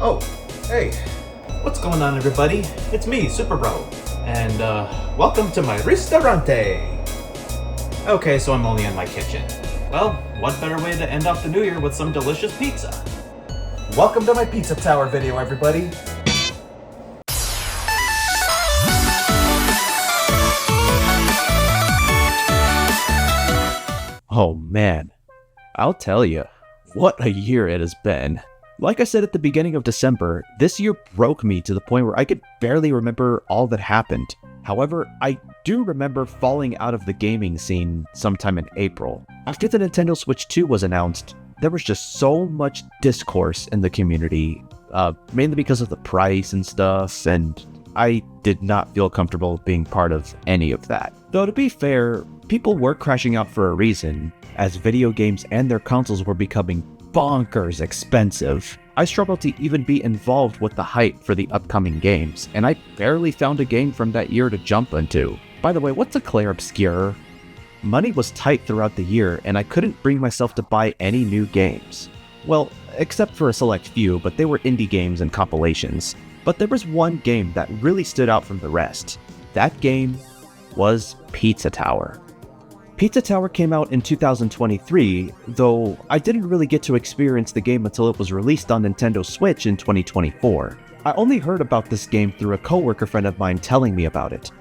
Oh, hey. What's going on, everybody? It's me, Super Bro, and welcome to my ristorante. Okay, so I'm only in my kitchen. Well, what better way to end off the new year with some delicious pizza? Welcome to my pizza tower video, everybody. Oh man, I'll tell you, what a year it has been. Like I said at the beginning of December, this year broke me to the point where I could barely remember all that happened. However, I do remember falling out of the gaming scene sometime in April. After the Nintendo Switch 2 was announced, there was just so much discourse in the community, mainly because of the price and stuff, and I did not feel comfortable being part of any of that. Though to be fair, people were crashing out for a reason, as video games and their consoles were becoming bonkers expensive. I struggled to even be involved with the hype for the upcoming games, and I barely found a game from that year to jump into. By the way, what's a Claire Obscure? Money was tight throughout the year, and I couldn't bring myself to buy any new games. Well, except for a select few, but they were indie games and compilations. But there was one game that really stood out from the rest. That game was Pizza Tower. Pizza Tower came out in 2023, though I didn't really get to experience the game until it was released on Nintendo Switch in 2024. I only heard about this game through a coworker friend of mine telling me about it.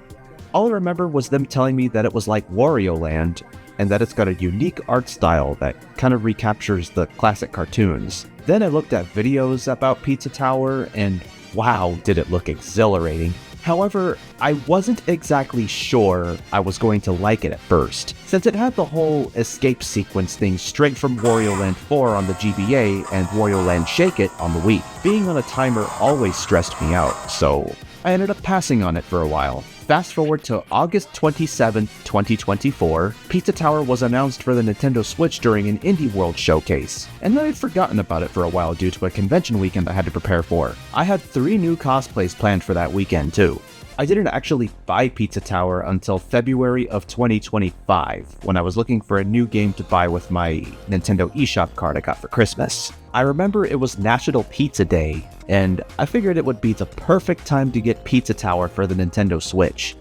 All I remember was them telling me that it was like Wario Land, and that it's got a unique art style that kind of recaptures the classic cartoons. Then I looked at videos about Pizza Tower, and wow, did it look exhilarating. However, I wasn't exactly sure I was going to like it at first, since it had the whole escape sequence thing straight from Wario Land 4 on the GBA and Wario Land Shake It on the Wii. Being on a timer always stressed me out, so I ended up passing on it for a while. Fast forward to August 27th, 2024, Pizza Tower was announced for the Nintendo Switch during an Indie World showcase, and then I'd forgotten about it for a while due to a convention weekend I had to prepare for. I had 3 new cosplays planned for that weekend too. I didn't actually buy Pizza Tower until February of 2025, when I was looking for a new game to buy with my Nintendo eShop card I got for Christmas. I remember it was National Pizza Day, and I figured it would be the perfect time to get Pizza Tower for the Nintendo Switch.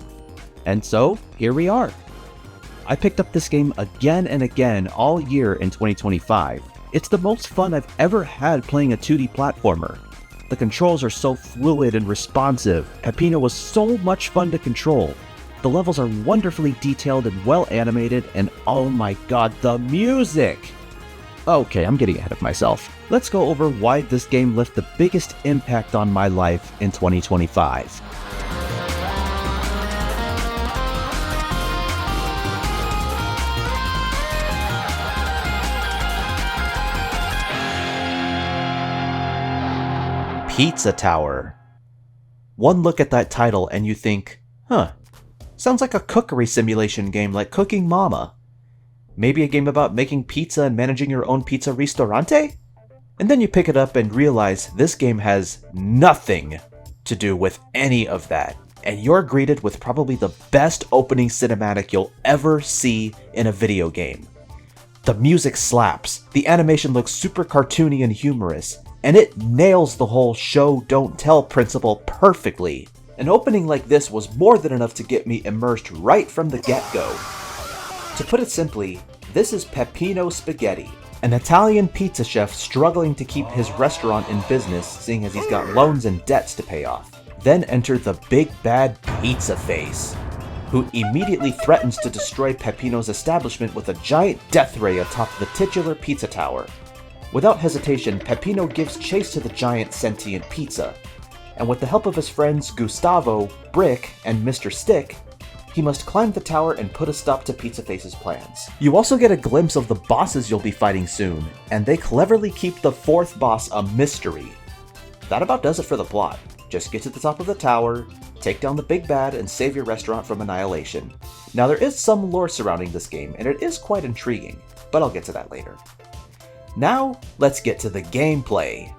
And so, here we are. I picked up this game again and again all year in 2025. It's the most fun I've ever had playing a 2D platformer. The controls are so fluid and responsive. Peppino was so much fun to control. The levels are wonderfully detailed and well animated, and oh my god, the music! Okay, I'm getting ahead of myself. Let's go over why this game left the biggest impact on my life in 2025. Pizza Tower. One look at that title and you think, sounds like a cookery simulation game like Cooking Mama. Maybe a game about making pizza and managing your own pizza ristorante? And then you pick it up and realize this game has nothing to do with any of that. And you're greeted with probably the best opening cinematic you'll ever see in a video game. The music slaps, the animation looks super cartoony and humorous, and it nails the whole show don't tell principle perfectly. An opening like this was more than enough to get me immersed right from the get-go. To put it simply, this is Peppino Spaghetti, an Italian pizza chef struggling to keep his restaurant in business seeing as he's got loans and debts to pay off. Then enter the big bad Pizza Face, who immediately threatens to destroy Peppino's establishment with a giant death ray atop the titular pizza tower. Without hesitation, Peppino gives chase to the giant sentient pizza, and with the help of his friends Gustavo, Brick, and Mr. Stick, he must climb the tower and put a stop to Pizza Face's plans. You also get a glimpse of the bosses you'll be fighting soon, and they cleverly keep the 4th boss a mystery. That about does it for the plot. Just get to the top of the tower, take down the big bad, and save your restaurant from annihilation. Now there is some lore surrounding this game, and it is quite intriguing, but I'll get to that later. Now, let's get to the gameplay.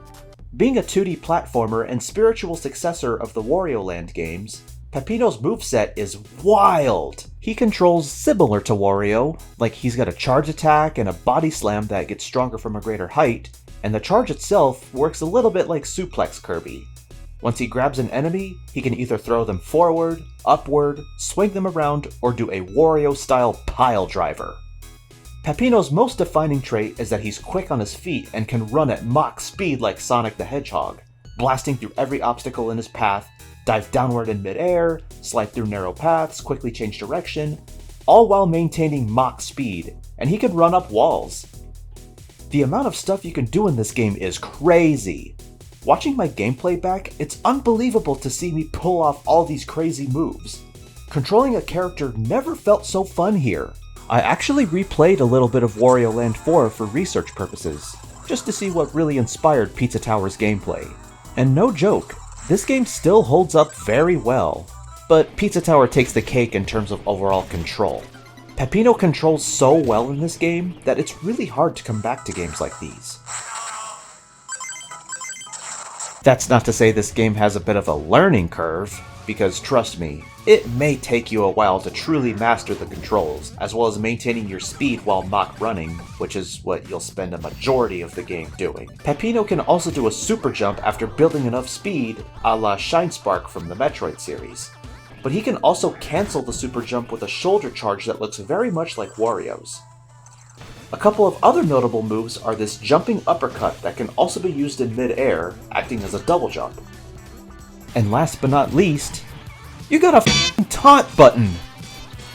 Being a 2D platformer and spiritual successor of the Wario Land games, Peppino's moveset is wild! He controls similar to Wario, like he's got a charge attack and a body slam that gets stronger from a greater height, and the charge itself works a little bit like Suplex Kirby. Once he grabs an enemy, he can either throw them forward, upward, swing them around, or do a Wario-style pile driver. Peppino's most defining trait is that he's quick on his feet and can run at Mach speed like Sonic the Hedgehog, blasting through every obstacle in his path, dive downward in midair, slide through narrow paths, quickly change direction, all while maintaining Mach speed, and he can run up walls. The amount of stuff you can do in this game is crazy. Watching my gameplay back, it's unbelievable to see me pull off all these crazy moves. Controlling a character never felt so fun here. I actually replayed a little bit of Wario Land 4 for research purposes, just to see what really inspired Pizza Tower's gameplay. And no joke, this game still holds up very well. But Pizza Tower takes the cake in terms of overall control. Peppino controls so well in this game that it's really hard to come back to games like these. That's not to say this game has a bit of a learning curve, because trust me, it may take you a while to truly master the controls, as well as maintaining your speed while Mach running, which is what you'll spend a majority of the game doing. Peppino can also do a super jump after building enough speed, a la Shine Spark from the Metroid series. But he can also cancel the super jump with a shoulder charge that looks very much like Wario's. A couple of other notable moves are this jumping uppercut that can also be used in mid-air, acting as a double jump. And last but not least, you got a f***ing taunt button!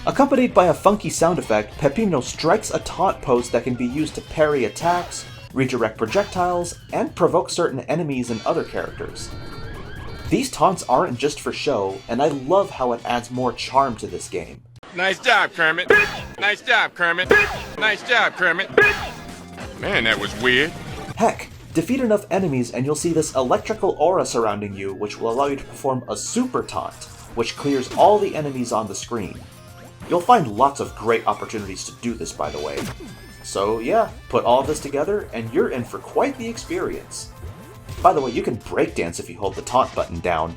Accompanied by a funky sound effect, Peppino strikes a taunt pose that can be used to parry attacks, redirect projectiles, and provoke certain enemies and other characters. These taunts aren't just for show, and I love how it adds more charm to this game. Nice job, Kermit. Nice job, Kermit. Nice job, Kermit. Man, that was weird. Heck, defeat enough enemies and you'll see this electrical aura surrounding you, which will allow you to perform a super taunt, which clears all the enemies on the screen. You'll find lots of great opportunities to do this, by the way. So yeah, put all of this together and you're in for quite the experience. By the way, you can breakdance if you hold the taunt button down.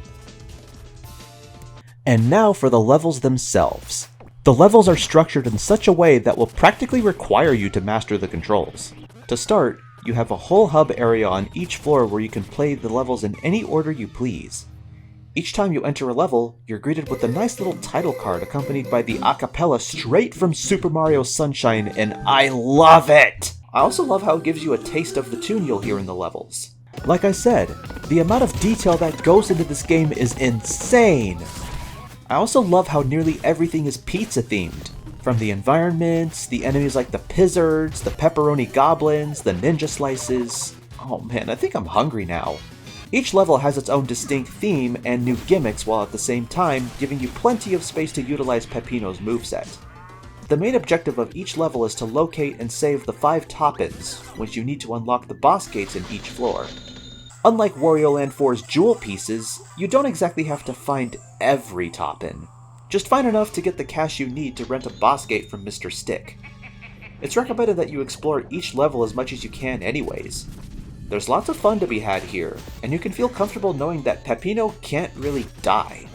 And now for the levels themselves. The levels are structured in such a way that will practically require you to master the controls. To start, you have a whole hub area on each floor where you can play the levels in any order you please. Each time you enter a level, you're greeted with a nice little title card accompanied by the acapella straight from Super Mario Sunshine, and I love it! I also love how it gives you a taste of the tune you'll hear in the levels. Like I said, the amount of detail that goes into this game is insane! I also love how nearly everything is pizza themed. From the environments, the enemies like the Pizzards, the pepperoni goblins, the ninja slices. Oh man, I think I'm hungry now. Each level has its own distinct theme and new gimmicks, while at the same time giving you plenty of space to utilize Peppino's moveset. The main objective of each level is to locate and save the 5 top-ins, which you need to unlock the boss gates in each floor. Unlike Wario Land 4's jewel pieces, you don't exactly have to find every top-in. Just find enough to get the cash you need to rent a boss gate from Mr. Stick. It's recommended that you explore each level as much as you can anyways. There's lots of fun to be had here, and you can feel comfortable knowing that Peppino can't really die.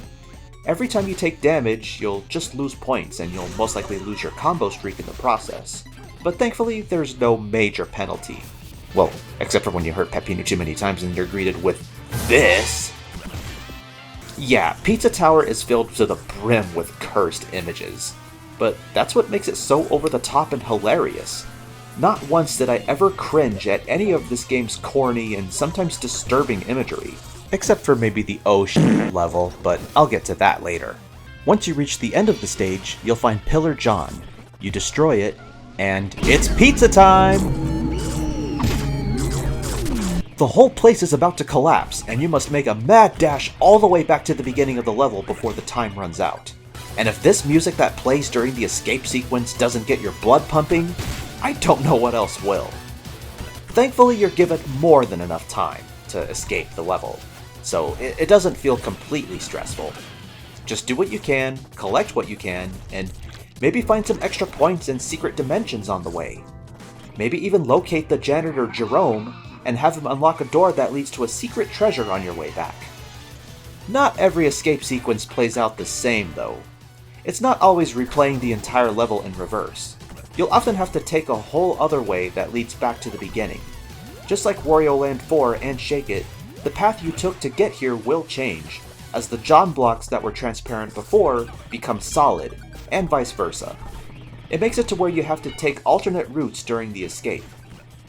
Every time you take damage, you'll just lose points, and you'll most likely lose your combo streak in the process. But thankfully, there's no major penalty. Well, except for when you hurt Peppino too many times and you're greeted with this. Yeah, Pizza Tower is filled to the brim with cursed images. But that's what makes it so over the top and hilarious. Not once did I ever cringe at any of this game's corny and sometimes disturbing imagery. Except for maybe the oh shit level, but I'll get to that later. Once you reach the end of the stage, you'll find Pillar John. You destroy it, and it's pizza time! The whole place is about to collapse, and you must make a mad dash all the way back to the beginning of the level before the time runs out. And if this music that plays during the escape sequence doesn't get your blood pumping, I don't know what else will. Thankfully, you're given more than enough time to escape the level, so it doesn't feel completely stressful. Just do what you can, collect what you can, and maybe find some extra points and secret dimensions on the way. Maybe even locate the janitor Jerome and have him unlock a door that leads to a secret treasure on your way back. Not every escape sequence plays out the same, though. It's not always replaying the entire level in reverse. You'll often have to take a whole other way that leads back to the beginning. Just like Wario Land 4 and Shake It, the path you took to get here will change, as the John blocks that were transparent before become solid, and vice versa. It makes it to where you have to take alternate routes during the escape.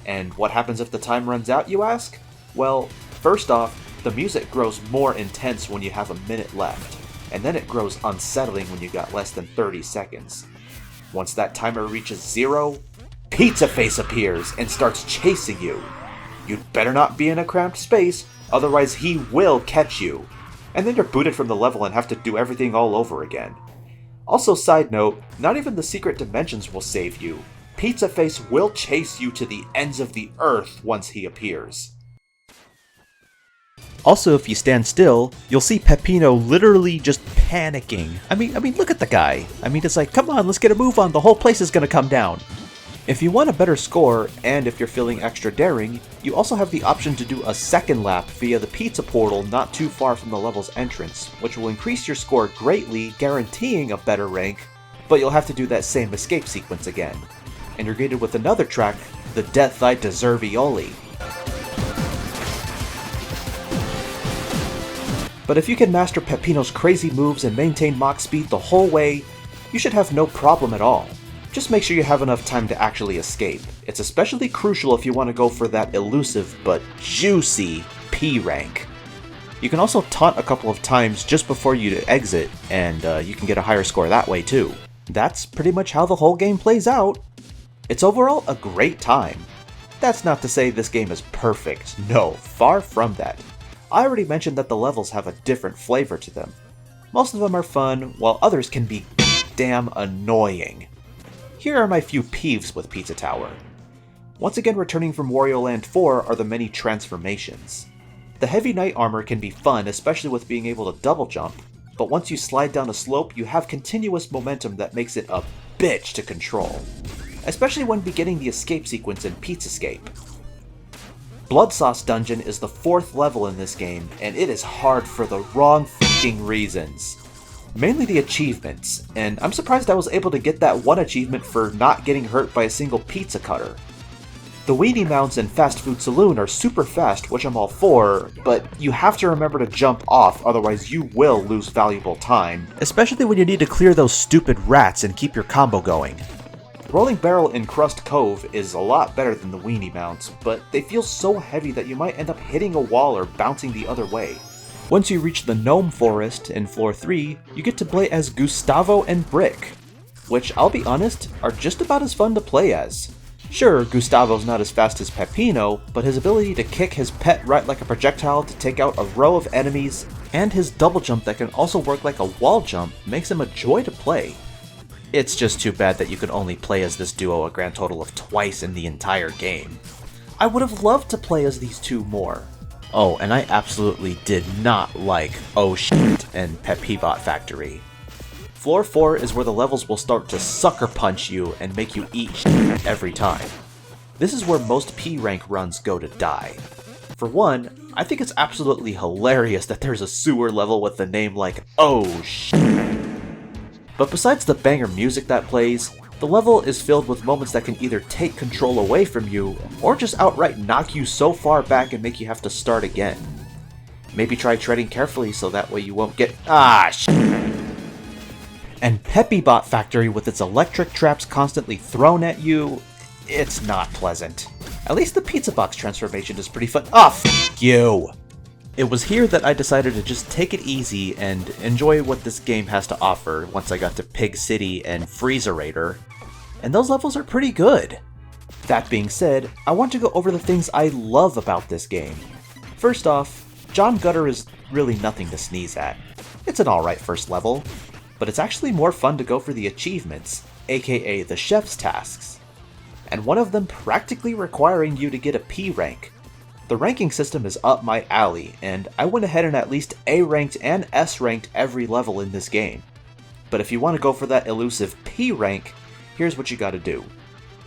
And what happens if the time runs out, you ask? Well, first off, the music grows more intense when you have a minute left, and then it grows unsettling when you got less than 30 seconds. Once that timer reaches 0, Pizza Face appears and starts chasing you. You'd better not be in a cramped space, otherwise he will catch you. And then you're booted from the level and have to do everything all over again. Also, side note, not even the secret dimensions will save you. Pizza Face will chase you to the ends of the earth once he appears. Also, if you stand still, you'll see Peppino literally just panicking. I mean, look at the guy. It's like, come on, let's get a move on, the whole place is gonna come down. If you want a better score, and if you're feeling extra daring, you also have the option to do a second lap via the pizza portal not too far from the level's entrance, which will increase your score greatly, guaranteeing a better rank, but you'll have to do that same escape sequence again. And you're greeted with another track, The Death I Deserve Ioli. But if you can master Peppino's crazy moves and maintain Mach speed the whole way, you should have no problem at all. Just make sure you have enough time to actually escape. It's especially crucial if you want to go for that elusive but juicy P rank. You can also taunt a couple of times just before you exit, and you can get a higher score that way too. That's pretty much how the whole game plays out. It's overall a great time. That's not to say this game is perfect. No, far from that. I already mentioned that the levels have a different flavor to them. Most of them are fun, while others can be damn annoying. Here are my few peeves with Pizza Tower. Once again, returning from Wario Land 4 are the many transformations. The heavy knight armor can be fun, especially with being able to double jump, but once you slide down a slope, you have continuous momentum that makes it a bitch to control. Especially when beginning the escape sequence in Pizzascape. Blood Sauce Dungeon is the 4th level in this game, and it is hard for the wrong f***ing reasons. Mainly the achievements, and I'm surprised I was able to get that one achievement for not getting hurt by a single pizza cutter. The Weenie Mounts and Fast Food Saloon are super fast, which I'm all for, but you have to remember to jump off, otherwise you will lose valuable time, especially when you need to clear those stupid rats and keep your combo going. Rolling Barrel in Crust Cove is a lot better than the Weenie Mounts, but they feel so heavy that you might end up hitting a wall or bouncing the other way. Once you reach the Gnome Forest in Floor 3, you get to play as Gustavo and Brick, which, I'll be honest, are just about as fun to play as. Sure, Gustavo's not as fast as Peppino, but his ability to kick his pet right like a projectile to take out a row of enemies, and his double jump that can also work like a wall jump makes him a joy to play. It's just too bad that you can only play as this duo a grand total of twice in the entire game. I would have loved to play as these two more. Oh, and I absolutely did not like Oh Shit and Pep Pivot Factory. Floor 4 is where the levels will start to sucker punch you and make you eat shit every time. This is where most P rank runs go to die. For one, I think it's absolutely hilarious that there's a sewer level with the name like Oh Shit. But besides the banger music that plays, the level is filled with moments that can either take control away from you, or just outright knock you so far back and make you have to start again. Maybe try treading carefully so that way you won't get And Peppybot Factory with its electric traps constantly thrown at you, it's not pleasant. At least the pizza box transformation is pretty fun. F you! It was here that I decided to just take it easy and enjoy what this game has to offer once I got to Pig City and Freezerator, and those levels are pretty good. That being said, I want to go over the things I love about this game. First off, John Gutter is really nothing to sneeze at. It's an alright first level, but it's actually more fun to go for the achievements, aka the chef's tasks, and one of them practically requiring you to get a P rank. The ranking system is up my alley, and I went ahead and at least A ranked and S ranked every level in this game. But if you want to go for that elusive P rank, here's what you gotta do.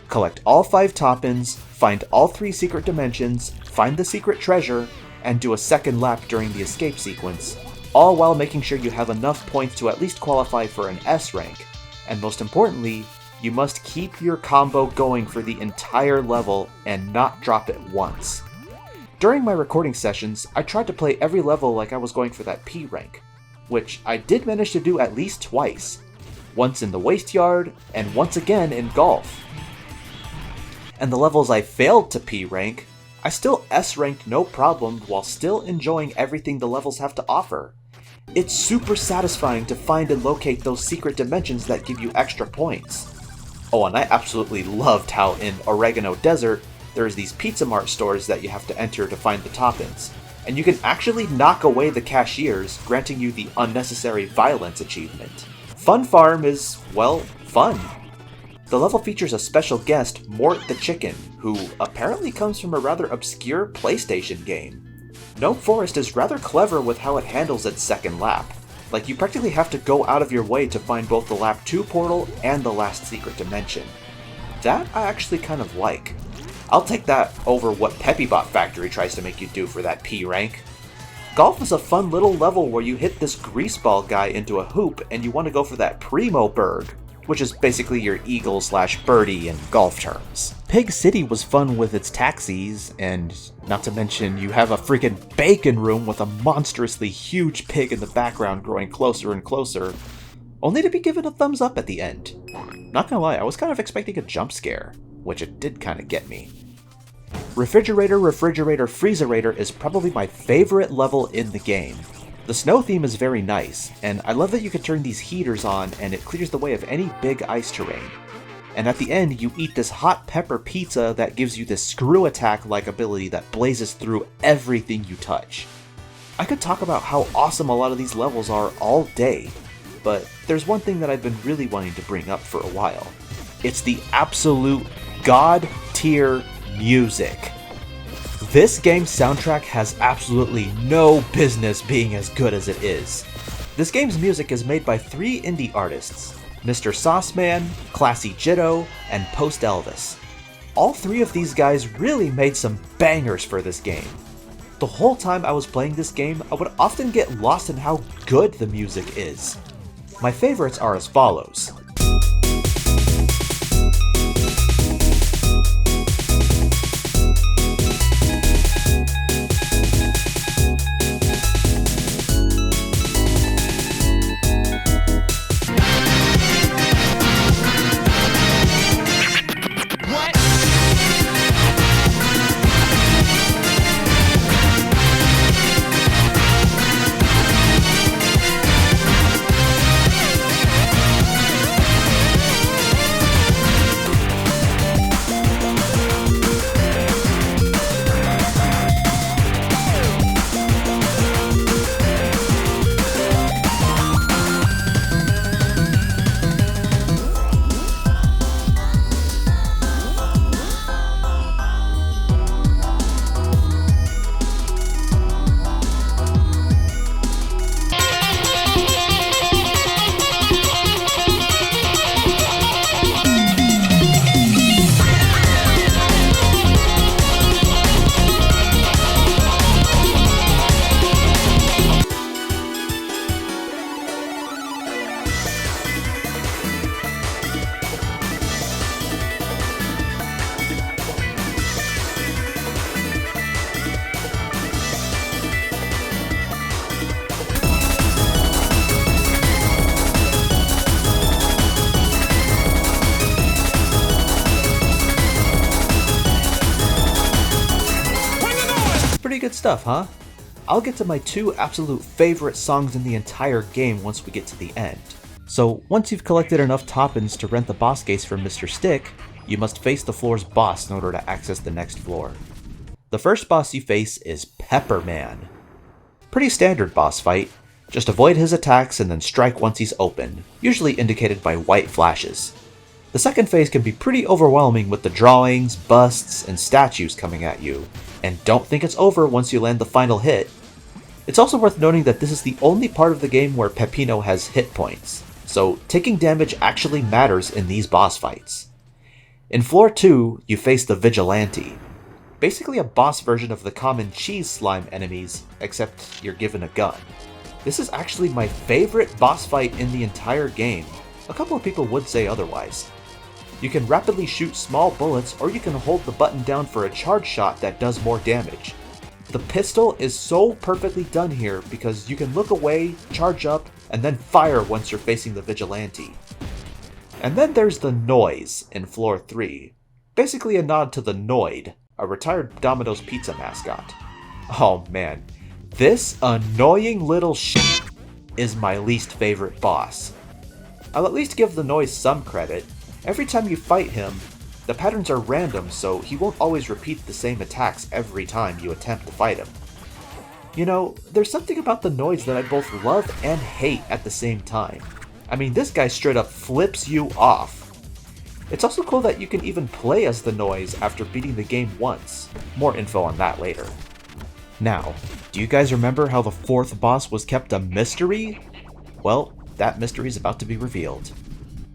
Collect all 5 top-ins, find all 3 secret dimensions, find the secret treasure, and do a second lap during the escape sequence, all while making sure you have enough points to at least qualify for an S rank, and most importantly, you must keep your combo going for the entire level and not drop it once. During my recording sessions, I tried to play every level like I was going for that P rank, which I did manage to do at least twice. Once in the waste yard, and once again in golf. And the levels I failed to P rank, I still S ranked no problem while still enjoying everything the levels have to offer. It's super satisfying to find and locate those secret dimensions that give you extra points. Oh, and I absolutely loved how in Oregano Desert, there's these Pizza Mart stores that you have to enter to find the toppings, and you can actually knock away the cashiers, granting you the unnecessary violence achievement. Fun Farm is, well, fun. The level features a special guest, Mort the Chicken, who apparently comes from a rather obscure PlayStation game. Gnome Forest is rather clever with how it handles its second lap. Like, you practically have to go out of your way to find both the Lap 2 portal and the last secret dimension. That I actually kind of like. I'll take that over what Peppybot Factory tries to make you do for that P rank. Golf is a fun little level where you hit this greaseball guy into a hoop and you want to go for that Primo Berg, which is basically your eagle/birdie in golf terms. Pig City was fun with its taxis, and not to mention you have a freaking bacon room with a monstrously huge pig in the background growing closer and closer, only to be given a thumbs up at the end. Not gonna lie, I was kind of expecting a jump scare, which it did kind of get me. Refrigerator Freezerator is probably my favorite level in the game. The snow theme is very nice, and I love that you can turn these heaters on and it clears the way of any big ice terrain. And at the end, you eat this hot pepper pizza that gives you this screw attack-like ability that blazes through everything you touch. I could talk about how awesome a lot of these levels are all day, but there's one thing that I've been really wanting to bring up for a while. It's the absolute god-tier music. This game's soundtrack has absolutely no business being as good as it is. This game's music is made by 3 indie artists, Mr. Sauceman, Classy Jitto, and Post Elvis. All 3 of these guys really made some bangers for this game. The whole time I was playing this game, I would often get lost in how good the music is. My favorites are as follows. Pretty good stuff, huh? I'll get to my 2 absolute favorite songs in the entire game once we get to the end. So once you've collected enough toppins to rent the boss gates from Mr. Stick, you must face the floor's boss in order to access the next floor. The first boss you face is Pepperman. Pretty standard boss fight, just avoid his attacks and then strike once he's open, usually indicated by white flashes. The second phase can be pretty overwhelming with the drawings, busts, and statues coming at you, and don't think it's over once you land the final hit. It's also worth noting that this is the only part of the game where Peppino has hit points, so taking damage actually matters in these boss fights. In Floor 2, you face the Vigilante, basically a boss version of the common cheese slime enemies, except you're given a gun. This is actually my favorite boss fight in the entire game. A couple of people would say otherwise. You can rapidly shoot small bullets, or you can hold the button down for a charge shot that does more damage. The pistol is so perfectly done here because you can look away, charge up, and then fire once you're facing the vigilante. And then there's the Noise in Floor 3. Basically a nod to the Noid, a retired Domino's Pizza mascot. Oh man, this annoying little shit is my least favorite boss. I'll at least give the Noise some credit. Every time you fight him, the patterns are random, so he won't always repeat the same attacks every time you attempt to fight him. You know, there's something about the Noise that I both love and hate at the same time. I mean, this guy straight up flips you off. It's also cool that you can even play as the Noise after beating the game once. More info on that later. Now, do you guys remember how the fourth boss was kept a mystery? Well, that mystery is about to be revealed.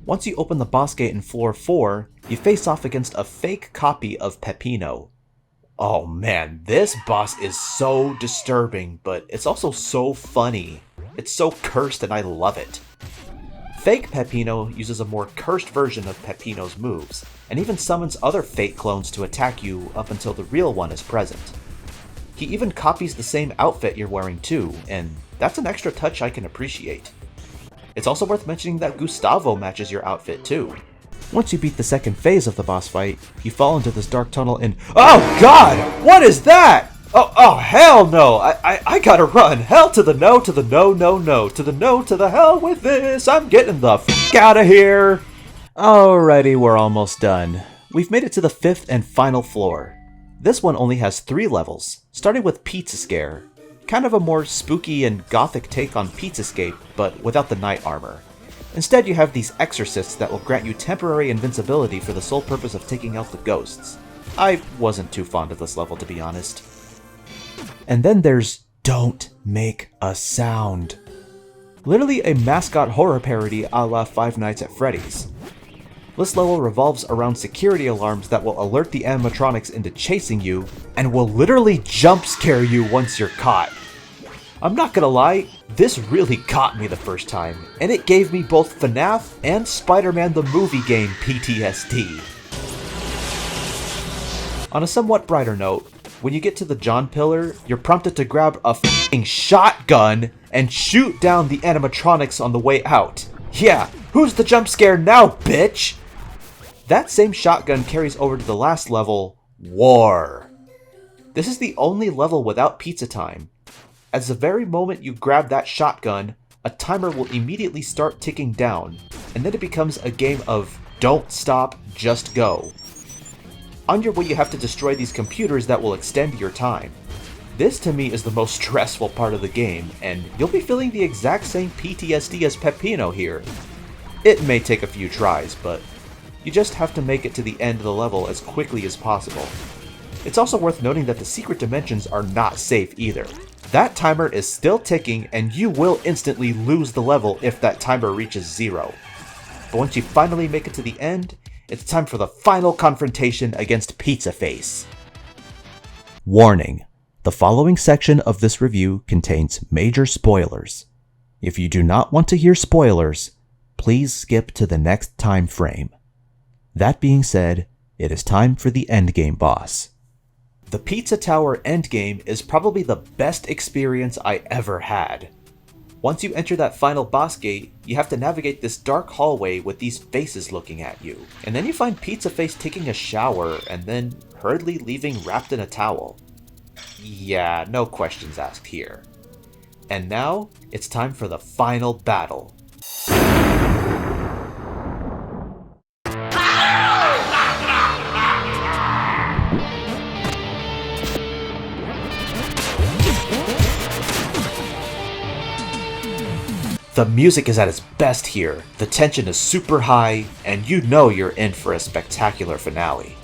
Once you open the boss gate in Floor 4, you face off against a fake copy of Peppino. Oh man, this boss is so disturbing, but it's also so funny. It's so cursed and I love it. Fake Peppino uses a more cursed version of Peppino's moves, and even summons other fake clones to attack you up until the real one is present. He even copies the same outfit you're wearing too, and that's an extra touch I can appreciate. It's also worth mentioning that Gustavo matches your outfit too. Once you beat the second phase of the boss fight, you fall into this dark tunnel and— Oh god! What is that?! Oh hell no! I gotta run! Hell to the no, to the no, no, no, to the no, to the hell with this! I'm getting the f*** out of here! Alrighty, we're almost done. We've made it to the 5th and final floor. This one only has 3 levels, starting with Pizza Scare. Kind of a more spooky and gothic take on Pizzascape, but without the knight armor. Instead, you have these exorcists that will grant you temporary invincibility for the sole purpose of taking out the ghosts. I wasn't too fond of this level, to be honest. And then there's Don't Make a Sound. Literally a mascot horror parody a la Five Nights at Freddy's. This level revolves around security alarms that will alert the animatronics into chasing you, and will literally jump scare you once you're caught. I'm not gonna lie, this really caught me the first time, and it gave me both FNAF and Spider-Man the movie game PTSD. On a somewhat brighter note, when you get to the John Pillar, you're prompted to grab a f***ing shotgun and shoot down the animatronics on the way out. Yeah, who's the jump scare now, bitch? That same shotgun carries over to the last level, War. This is the only level without pizza time. At the very moment you grab that shotgun, a timer will immediately start ticking down, and then it becomes a game of don't stop, just go. On your way you have to destroy these computers that will extend your time. This to me is the most stressful part of the game, and you'll be feeling the exact same PTSD as Peppino here. It may take a few tries, but you just have to make it to the end of the level as quickly as possible. It's also worth noting that the secret dimensions are not safe either. That timer is still ticking and you will instantly lose the level if that timer reaches 0. But once you finally make it to the end, it's time for the final confrontation against Pizza Face. Warning: the following section of this review contains major spoilers. If you do not want to hear spoilers, please skip to the next time frame. That being said, it is time for the endgame boss. The Pizza Tower endgame is probably the best experience I ever had. Once you enter that final boss gate, you have to navigate this dark hallway with these faces looking at you. And then you find Pizza Face taking a shower and then hurriedly leaving wrapped in a towel. Yeah, no questions asked here. And now, it's time for the final battle. The music is at its best here, the tension is super high, and you know you're in for a spectacular finale.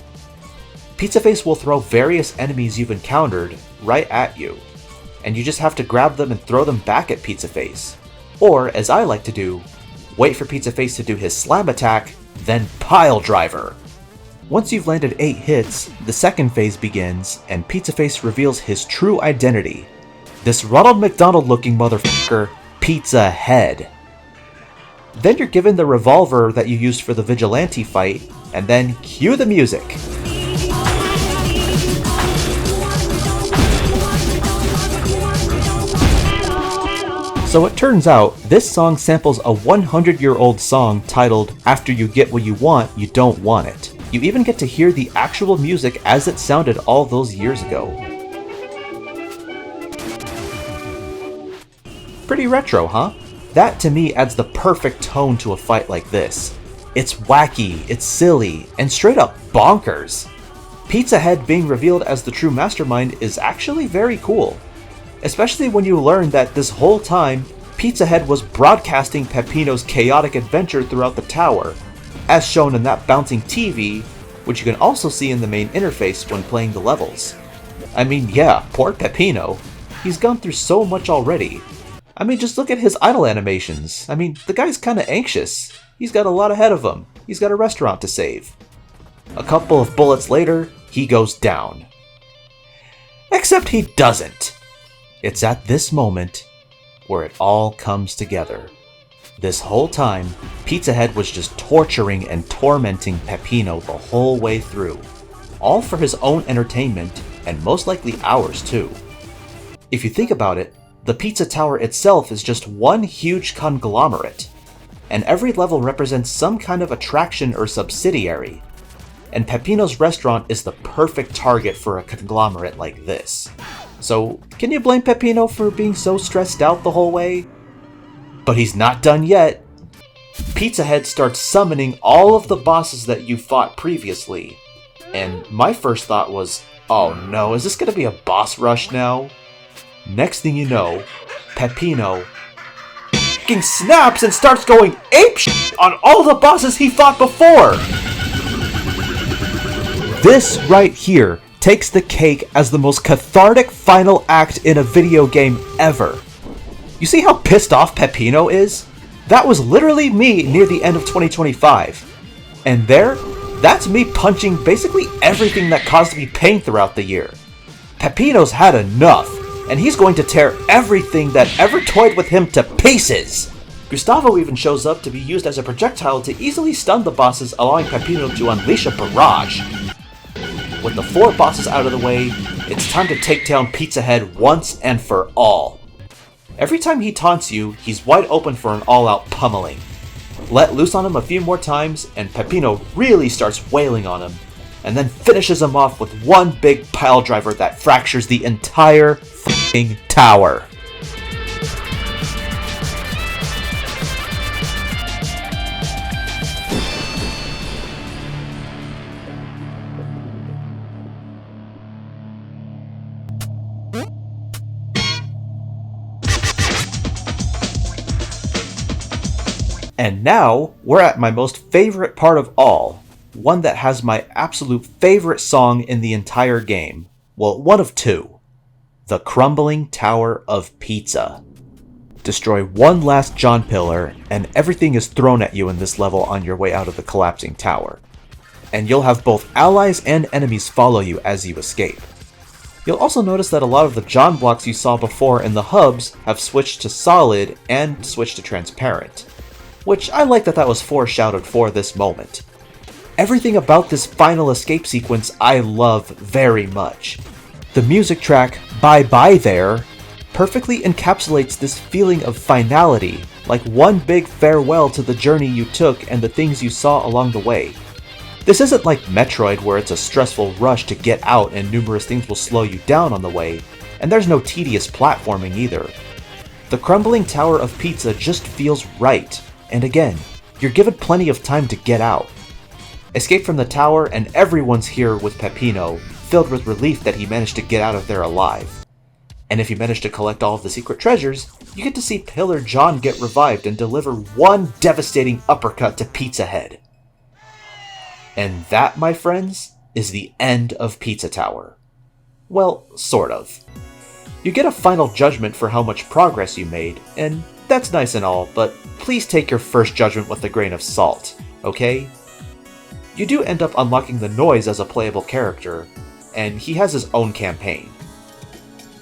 Pizza Face will throw various enemies you've encountered right at you, and you just have to grab them and throw them back at Pizza Face. Or, as I like to do, wait for Pizza Face to do his slam attack, then pile driver. Once you've landed 8 hits, the second phase begins, and Pizza Face reveals his true identity. This Ronald McDonald looking motherfucker, Pizza Head. Then you're given the revolver that you used for the vigilante fight, And then cue the music. So it turns out, this song samples a 100-year-old song titled After You Get What You Want, You Don't Want It. You even get to hear the actual music as it sounded all those years ago. Pretty retro, huh? That to me adds the perfect tone to a fight like this. It's wacky, it's silly, and straight up bonkers. Pizza Head being revealed as the true mastermind is actually very cool. Especially when you learn that this whole time, Pizza Head was broadcasting Peppino's chaotic adventure throughout the tower, as shown in that bouncing TV, which you can also see in the main interface when playing the levels. I mean, yeah, poor Peppino. He's gone through so much already. I mean, just look at his idle animations. I mean, the guy's kinda anxious. He's got a lot ahead of him. He's got a restaurant to save. A couple of bullets later, he goes down. Except he doesn't. It's at this moment where it all comes together. This whole time, Pizza Head was just torturing and tormenting Peppino the whole way through. All for his own entertainment, and most likely ours too. If you think about it, the Pizza Tower itself is just one huge conglomerate, and every level represents some kind of attraction or subsidiary. And Peppino's restaurant is the perfect target for a conglomerate like this. So, can you blame Peppino for being so stressed out the whole way? But he's not done yet. Pizza Head starts summoning all of the bosses that you fought previously. And my first thought was, oh no, is this gonna be a boss rush now? Next thing you know, Peppino f***ing snaps and starts going apeshit on all the bosses he fought before! This right here takes the cake as the most cathartic final act in a video game ever. You see how pissed off Peppino is? That was literally me near the end of 2025. And that's me punching basically everything that caused me pain throughout the year. Peppino's had enough, and he's going to tear everything that ever toyed with him to pieces. Gustavo even shows up to be used as a projectile to easily stun the bosses, allowing Peppino to unleash a barrage. With the 4 bosses out of the way, it's time to take down Pizza Head once and for all. Every time he taunts you, he's wide open for an all-out pummeling. Let loose on him a few more times, and Peppino really starts wailing on him, and then finishes him off with one big piledriver that fractures the entire f***ing tower. And now, we're at my most favorite part of all, one that has my absolute favorite song in the entire game. Well, one of 2. The Crumbling Tower of Pizza. Destroy one last John Pillar, and everything is thrown at you in this level on your way out of the collapsing tower. And you'll have both allies and enemies follow you as you escape. You'll also notice that a lot of the John blocks you saw before in the hubs have switched to solid and switched to transparent. Which I like that was foreshadowed for this moment. Everything about this final escape sequence I love very much. The music track, Bye Bye There, perfectly encapsulates this feeling of finality, like one big farewell to the journey you took and the things you saw along the way. This isn't like Metroid where it's a stressful rush to get out and numerous things will slow you down on the way, and there's no tedious platforming either. The Crumbling Tower of Pizza just feels right. And again, you're given plenty of time to get out. Escape from the tower and everyone's here with Peppino, filled with relief that he managed to get out of there alive. And if you manage to collect all of the secret treasures, you get to see Pillar John get revived and deliver one devastating uppercut to Pizza Head. And that, my friends, is the end of Pizza Tower. Well, sort of. You get a final judgment for how much progress you made, and that's nice and all, but please take your first judgment with a grain of salt, okay? You do end up unlocking the Noise as a playable character, and he has his own campaign.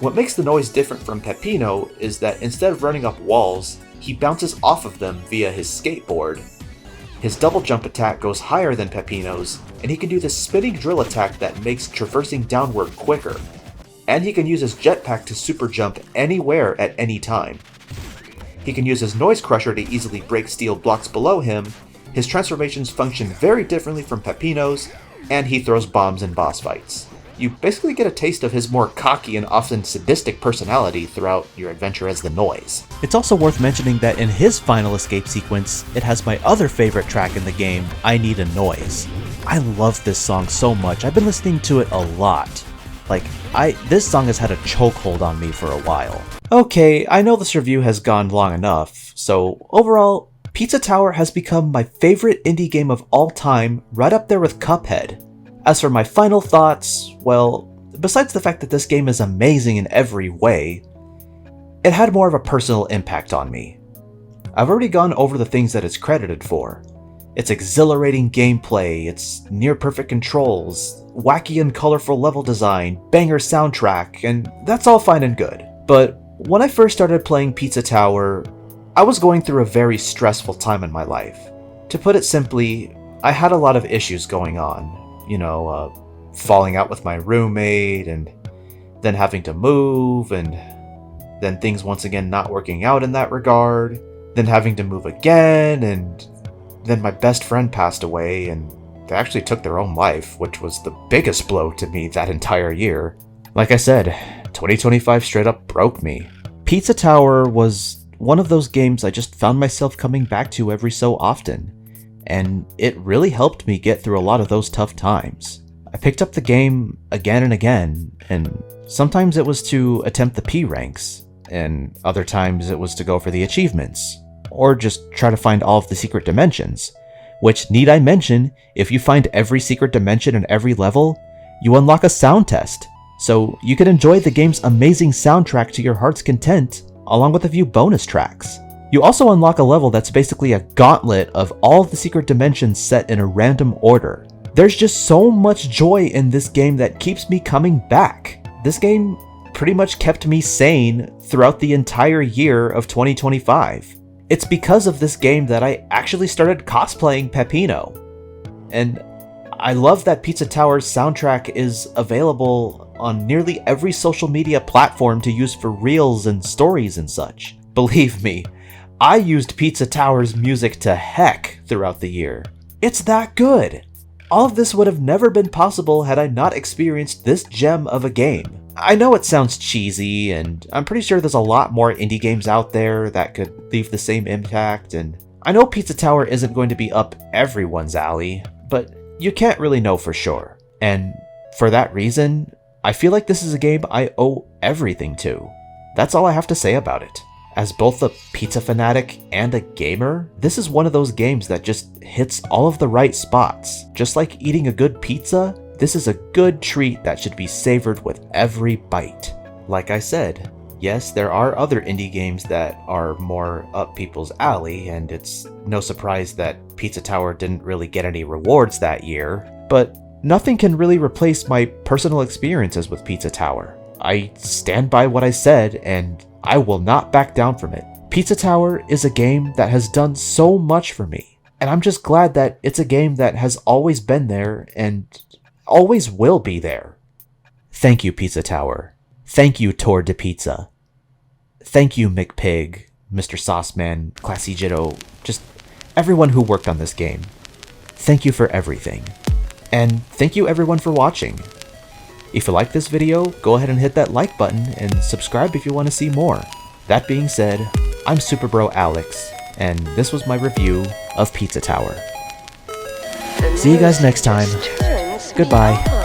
What makes the Noise different from Peppino is that instead of running up walls, he bounces off of them via his skateboard. His double jump attack goes higher than Peppino's, and he can do this spinning drill attack that makes traversing downward quicker. And he can use his jetpack to super jump anywhere at any time. He can use his noise crusher to easily break steel blocks below him. His transformations function very differently from Peppino's, and he throws bombs in boss fights. You basically get a taste of his more cocky and often sadistic personality throughout your adventure as the Noise. It's also worth mentioning that in his final escape sequence, it has my other favorite track in the game, I Need a Noise. I love this song so much, I've been listening to it a lot. This song has had a chokehold on me for a while. Okay, I know this review has gone long enough, so overall, Pizza Tower has become my favorite indie game of all time, right up there with Cuphead. As for my final thoughts, well, besides the fact that this game is amazing in every way, it had more of a personal impact on me. I've already gone over the things that it's credited for. Its exhilarating gameplay, its near-perfect controls, wacky and colorful level design, banger soundtrack, and that's all fine and good. But when I first started playing Pizza Tower, I was going through a very stressful time in my life. To put it simply, I had a lot of issues going on. Falling out with my roommate, and then having to move, and then things once again not working out in that regard, then having to move again, and then my best friend passed away, and they actually took their own life, which was the biggest blow to me that entire year. Like I said, 2025 straight up broke me. Pizza Tower was one of those games I just found myself coming back to every so often, and it really helped me get through a lot of those tough times. I picked up the game again and again, and sometimes it was to attempt the P ranks, and other times it was to go for the achievements, or just try to find all of the secret dimensions. Which, need I mention, if you find every secret dimension in every level, you unlock a sound test, so you can enjoy the game's amazing soundtrack to your heart's content, along with a few bonus tracks. You also unlock a level that's basically a gauntlet of all the secret dimensions set in a random order. There's just so much joy in this game that keeps me coming back. This game pretty much kept me sane throughout the entire year of 2025. It's because of this game that I actually started cosplaying Peppino. And I love that Pizza Tower's soundtrack is available on nearly every social media platform to use for reels and stories and such. Believe me, I used Pizza Tower's music to heck throughout the year. It's that good. All of this would have never been possible had I not experienced this gem of a game. I know it sounds cheesy, and I'm pretty sure there's a lot more indie games out there that could leave the same impact, and I know Pizza Tower isn't going to be up everyone's alley, but you can't really know for sure. And for that reason, I feel like this is a game I owe everything to. That's all I have to say about it. As both a pizza fanatic and a gamer, this is one of those games that just hits all of the right spots. Just like eating a good pizza, this is a good treat that should be savored with every bite. Like I said, yes, there are other indie games that are more up people's alley, and it's no surprise that Pizza Tower didn't really get any rewards that year, but nothing can really replace my personal experiences with Pizza Tower. I stand by what I said, and I will not back down from it. Pizza Tower is a game that has done so much for me, and I'm just glad that it's a game that has always been there and always will be there. Thank you, Pizza Tower. Thank you, Tour de Pizza. Thank you, McPig, Mr. Sauceman, Classy Jitto, just everyone who worked on this game. Thank you for everything. And thank you everyone for watching. If you like this video, go ahead and hit that like button and subscribe if you want to see more. That being said, I'm Superbro Alex, and this was my review of Pizza Tower. See you guys next time. Goodbye.